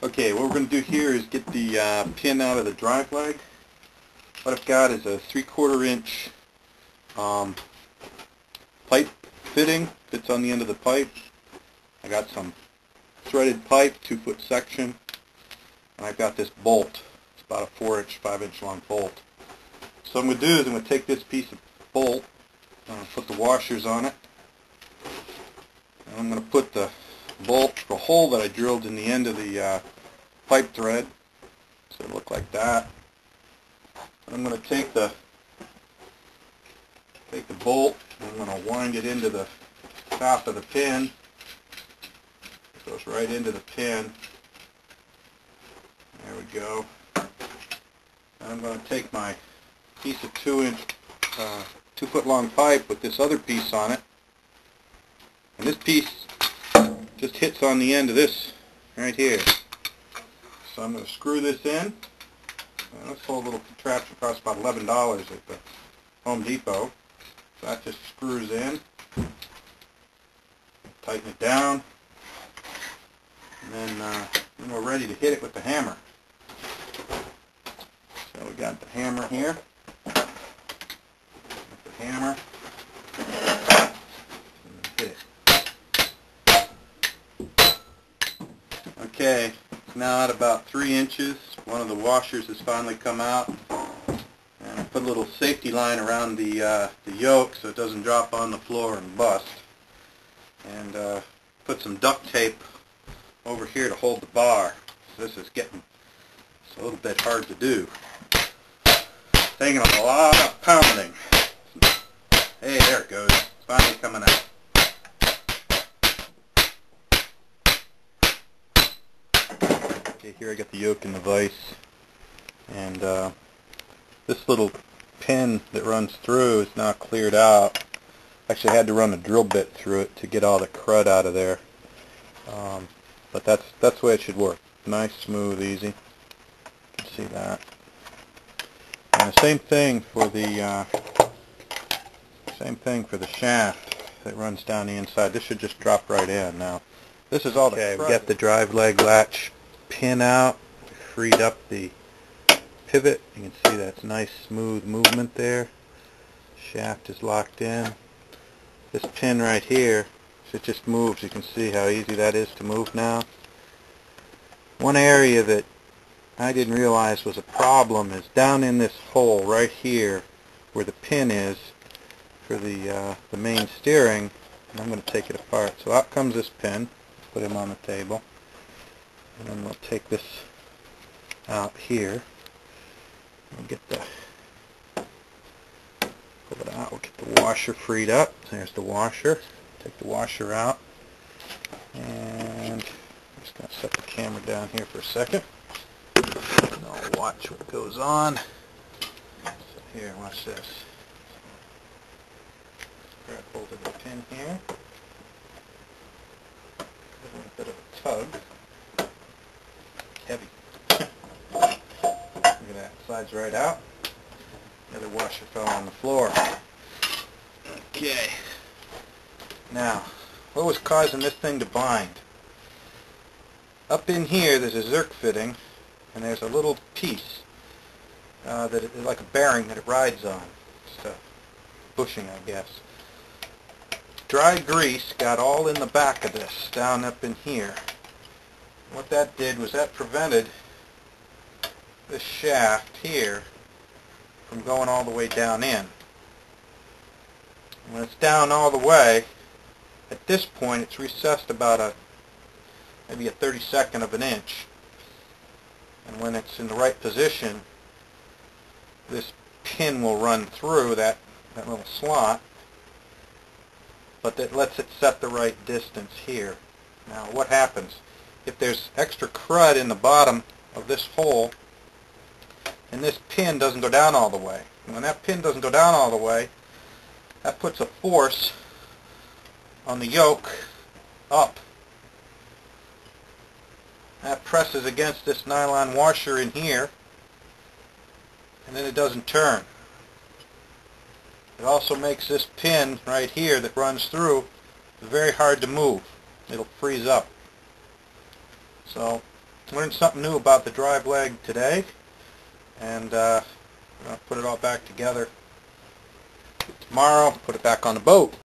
Okay, what we're going to do here is get the pin out of the drive leg. What I've got is a 3/4 inch pipe fitting that's on the end of the pipe. I got some threaded pipe, 2-foot section, and I've got this bolt. It's about a 4-inch, 5-inch long bolt. So what I'm going to do is I'm going to take this piece of bolt, put the washers on it, and I'm going to put the hole that I drilled in the end of the pipe thread, so it'll look like that. I'm going to take the bolt and I'm going to wind it into the top of the pin. It goes right into the pin. There we go. And I'm going to take my piece of 2-foot long pipe with this other piece on it, and this piece just hits on the end of this right here. So I'm going to screw this in. This whole little contraption costs about $11 at the Home Depot. So that just screws in. Tighten it down. And then we're ready to hit it with the hammer. So we got the hammer here. With the hammer. And hit it. Okay. Now at about 3 inches, one of the washers has finally come out, and I put a little safety line around the yoke so it doesn't drop on the floor and bust, and put some duct tape over here to hold the bar. So this is getting a little bit hard to do. Taking a lot of pounding. Hey, there it goes. It's finally coming out. Okay, here I got the yoke and the vise, and this little pin that runs through is now cleared out. Actually, I had to run a drill bit through it to get all the crud out of there, but that's the way it should work. Nice, smooth, easy. You can see that. And the same thing for the shaft that runs down the inside. This should just drop right in. Now, this is all the crud. We got the drive leg latch pin out, freed up the pivot. You can see that's nice smooth movement there. Shaft is locked in. This pin right here, it just moves. You can see how easy that is to move now. One area that I didn't realize was a problem is down in this hole right here where the pin is for the main steering, and I'm going to take it apart. So out comes this pin. Put him on the table. And then we'll take this out here. We'll get pull it out. We'll get the washer freed up. There's the washer. Take the washer out. And I'm just going to set the camera down here for a second. And I'll watch what goes on. So here, watch this. Grab hold of the pin here. Give it a bit of a tug. Heavy. Look at that. Slides right out. The other washer fell on the floor. Okay. Now, what was causing this thing to bind? Up in here there's a Zerk fitting, and there's a little piece that is like a bearing that it rides on. Just a bushing, I guess. Dry grease got all in the back of this, down up in here. What that did was that prevented this shaft here from going all the way down in. When it's down all the way, at this point it's recessed about maybe a 32nd of an inch. And when it's in the right position, this pin will run through that little slot, but that lets it set the right distance here. Now what happens? If there's extra crud in the bottom of this hole, and this pin doesn't go down all the way. And when that pin doesn't go down all the way, that puts a force on the yoke up. That presses against this nylon washer in here, and then it doesn't turn. It also makes this pin right here that runs through very hard to move. It'll freeze up. So learned something new about the drive leg today, and I'll put it all back together tomorrow, put it back on the boat.